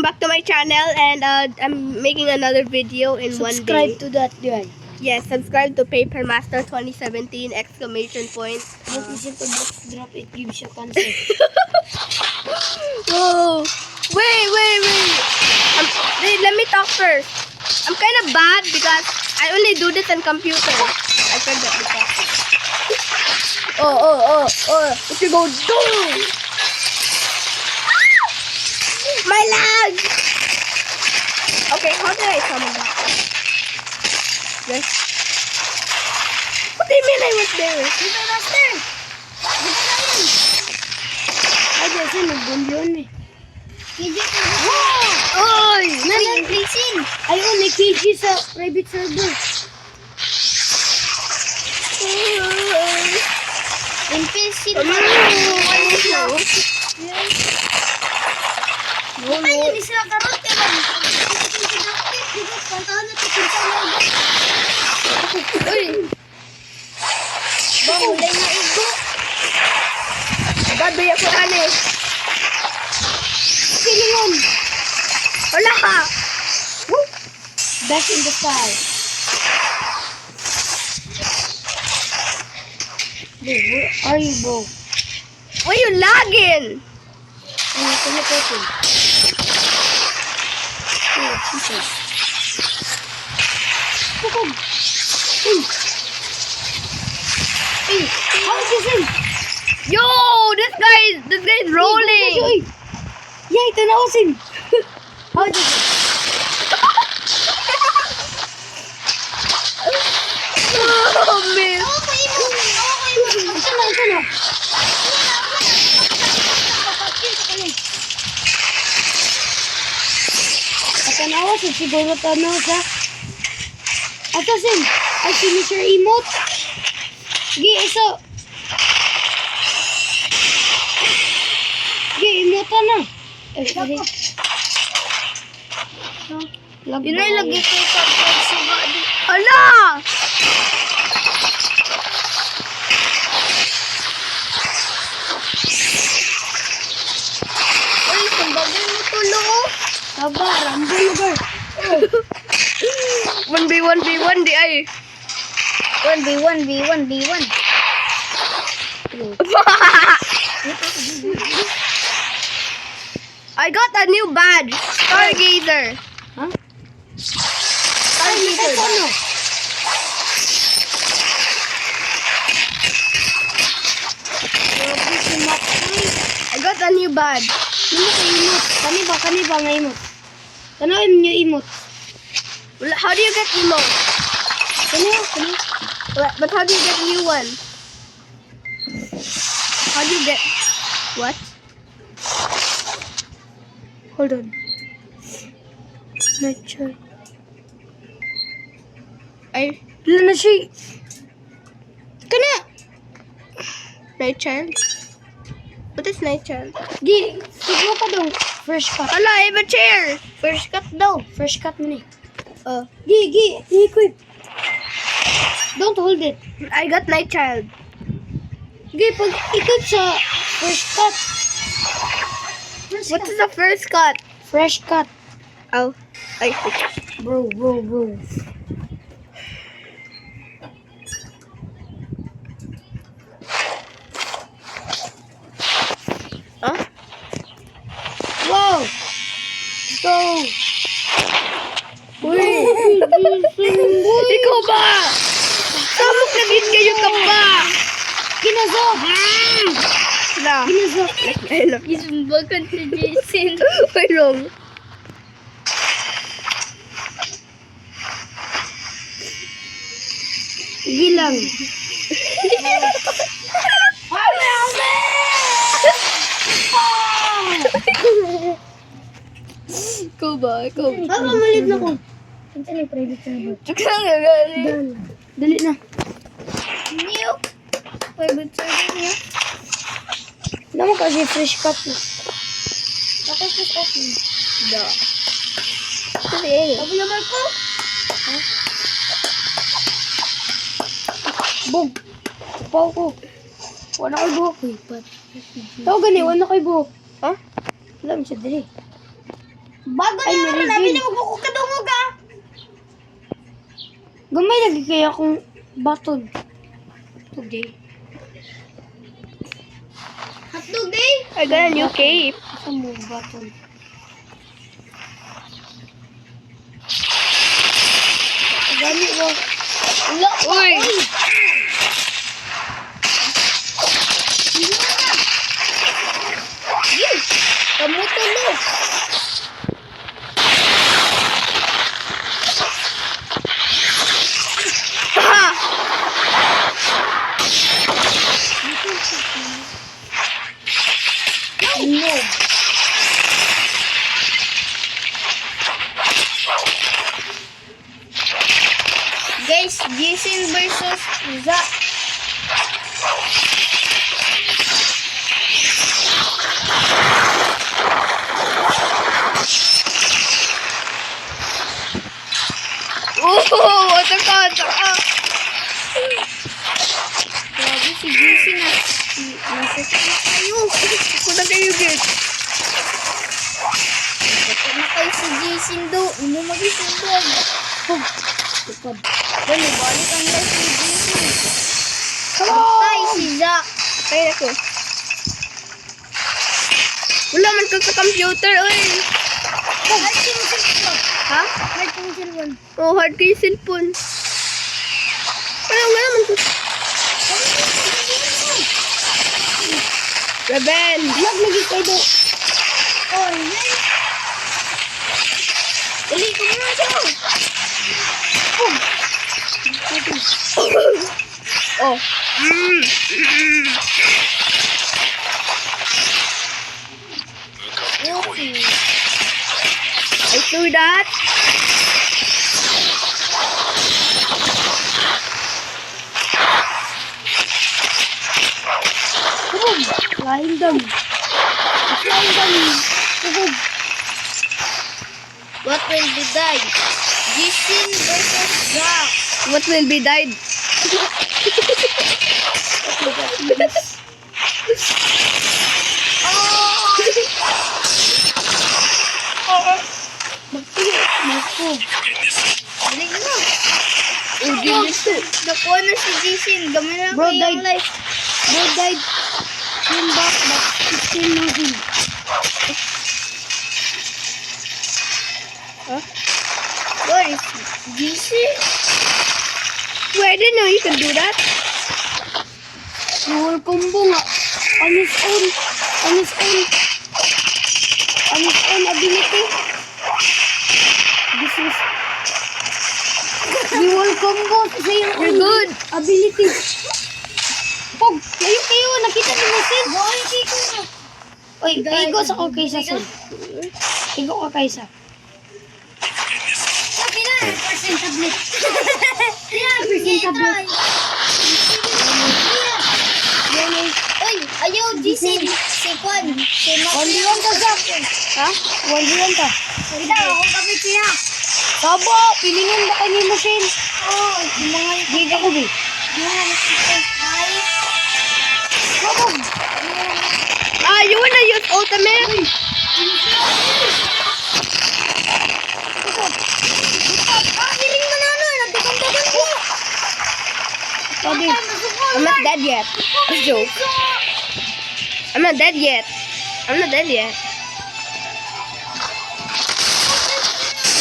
back to my channel, and I'm making another video in one day. Subscribe to that guy. Yes, subscribe to Paper Master 2017 exclamation point. But isn't the box drop, it gives you cancer. Whoa! Wait! Wait, let me talk first. I'm kind of bad because I only do this on computer. I forgot to talk. Oh! If you go down. My lag! Okay, how did I summon that? Yes. What do you mean I was there? Paper Master! Ay, kasi nagbulyon eh. Wow! Oy! Increasing! Ay, only KG sa private server. Increasing! No. Ay, sila karot ka lang. Pantahan na tikin sa mga. Uy! Bawalay na igo. Baduy ako ane. Silingon. Wala ka! Woo! Back in the sky. Bro, where are you, bro? Why you lagging? Ano, teleporting. Oh, Jesus. Pukog. Hey, how is this in? Yo! This guy is rolling! Yay, tanawasin! How is this in? Oh, man! Ito na. Tanawas, siguro tanawas ha. Atasin, ay finisher emote. Gi, iso. Gi, emote na. Sorry. Yun ay lagi ko sa pagsuga. Hala! Uy, sambagin mo tulong oh. Saba, rambo lugar. 1v1 di ay. 1v1. I got a new badge. Stargazer. Huh? Stargazer. Ano? I got a new badge. Ano ka emote? Kaniba nga emote. Tanawin niyo emote. How do you get emote? Kaniba. But how do you get new one? How do you get what? Hold on. Nature. I Wala na siya. Kana! night child. What is night child? Gi, siguro ka daw. Fresh cut. Hala, I have a chair. Fresh cut daw. Fresh cut mo ni. Oh, Gi, equip. Don't hold it. I got night child. Gi, pag equip sa fresh cut. What is the first cut? Fresh cut. Oh, I Bro. Huh? Wow! Let's go! Uy! Ikaw ba? Samok na din kayo ka ba? Ginazok! Na. Ginazok! Hello. Gisumbagan si Jason. Uy, wrong. Gilang. Ikaw ba? Ikaw. Malit na ko. Ito na yung private server. Tsaka nga gani. Dali na. New. Private server niya. Naman kasi fresh cut na. Bakit mas okay? Da. Kasi. Sabi naman ko. Bog. Tapaw ko. Wala ko'y buhok. Tao gani, wala ko'y buhok. Ha? Wala mo siya dali. Bago Ay, na naman, meron nabili din. mo buko kadungog ah. Gamay lagi kaya akong baton. Today. Hotdog day. I got a new cape. Asa mo baton? Gani ba? Wala pa. Uy! Kamu tulog. No. Guys, Jason versus Zack. Oh, ataka. Grabe si Jason nasasakit kayo. Ako na kayo, get. Ito na kayo si Jason do. Ino mag-isundog. Tupad. Dali, balik ang life ni Jason. Patay si Zack. Kaya ako. Wala man ka sa computer, oy. Hard yung cellphone. Ha? Hard yung cellphone. Oh, hard kayo cellphone. Wala man ko. Rebel. Lag lagi kayo do. Oh, yan. Dali, kumuna siya. Oh. Okay. I threw that. Tubog. Flying dam. Flying dam. Tubog. What will be died? Jason versus Zack. What will be died? Naku. Dali na. Oh, gilis to. Nakuha na si Jason. Gamay na Bro, kayo died. ang life. Bro died. Came back but it's still moving. Where is Jason? Wait, I didn't know you could do that. Dual combo nga. On his own. On his own. On his own ability. This is dual combo sa iyong You're own good. ability. Pog, layo kayo. Nakita niyo mo sin. Boy, kiko na. Oy, kaigo sa ko kaysa sin. Kaigo ka kaysa. Sabi na, percent tablet. Percent tablet. Uy, ayaw, Jason. Si Kwan. Si Only one ka, Zach. Ha? Only one ka. Kita, ako kapit siya. Sabo, pilingin ba kayo ni Machine? Oh, yung mga Di ka ko, be. yung mga nakita. Ay, Sabo. Ah, you wanna use ultimate? hiling mo na ano, nagtikamdagan ko. Sabi, I'm not dead yet. That's a joke. I'm not dead yet. I'm not dead yet.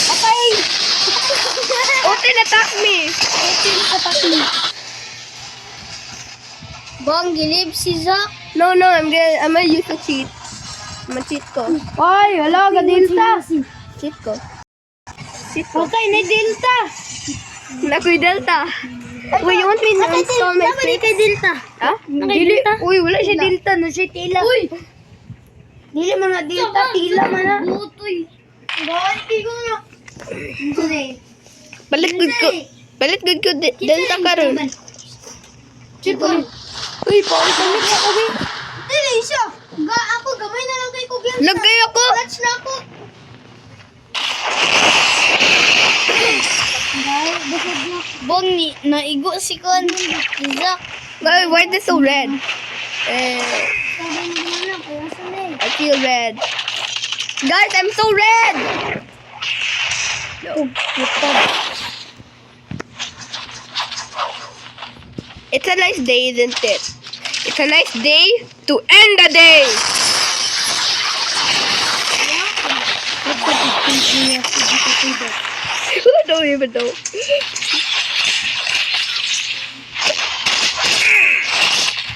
patay. Otin attack me. Attack me. Bang, gilib si Zack. No, I'm gonna use a cheat. I'm a cheat ko. Ay, wala ka Delta. Cheat ko. Cheat ko. Okay, na Delta. Nakoy Delta. Wait, you want me to install my Dapat script? kay Delta. Ha? Nakay Dili. Delta? Uy, wala siya Wala. Delta. Na siya tila. Uy! Dili man na Delta, tila man na. Butoy. Balik ko na. Hindi. Balit good ko. Balit good ko Delta karon. Chipon. Uy, pawis kami ka ko, be. Dili siya. Ako, gamay na lang kay Kugyal. Lagay ako. Clutch na ako. Dahil, busog na. Bang, naigo si Kwan. Si Zack. Why is this so red? Sabi mo na lang, kaya sanay. I feel red. Guys, I'm so red. It's a nice day, isn't it? It's a nice day to end the day. I don't even know.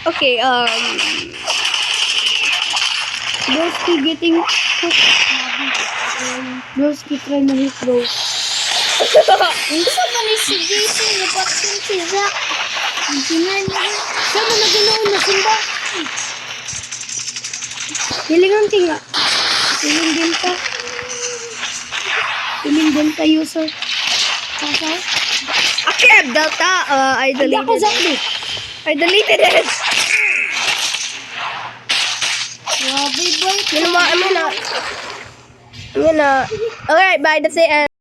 Okay, Broski getting cooked. Broski try na hit bro. Gusto ba ni si Jason na baksin si Zack? Siya mo na ganoon na simba. Hilingan tinga. Hiling din ka. Hiling din ka user. Kasa? okay, Delta, I Hindi ako deleted it. Zack. I deleted it. Grabe boy. You know what? I'm gonna. Alright, bye. That's it.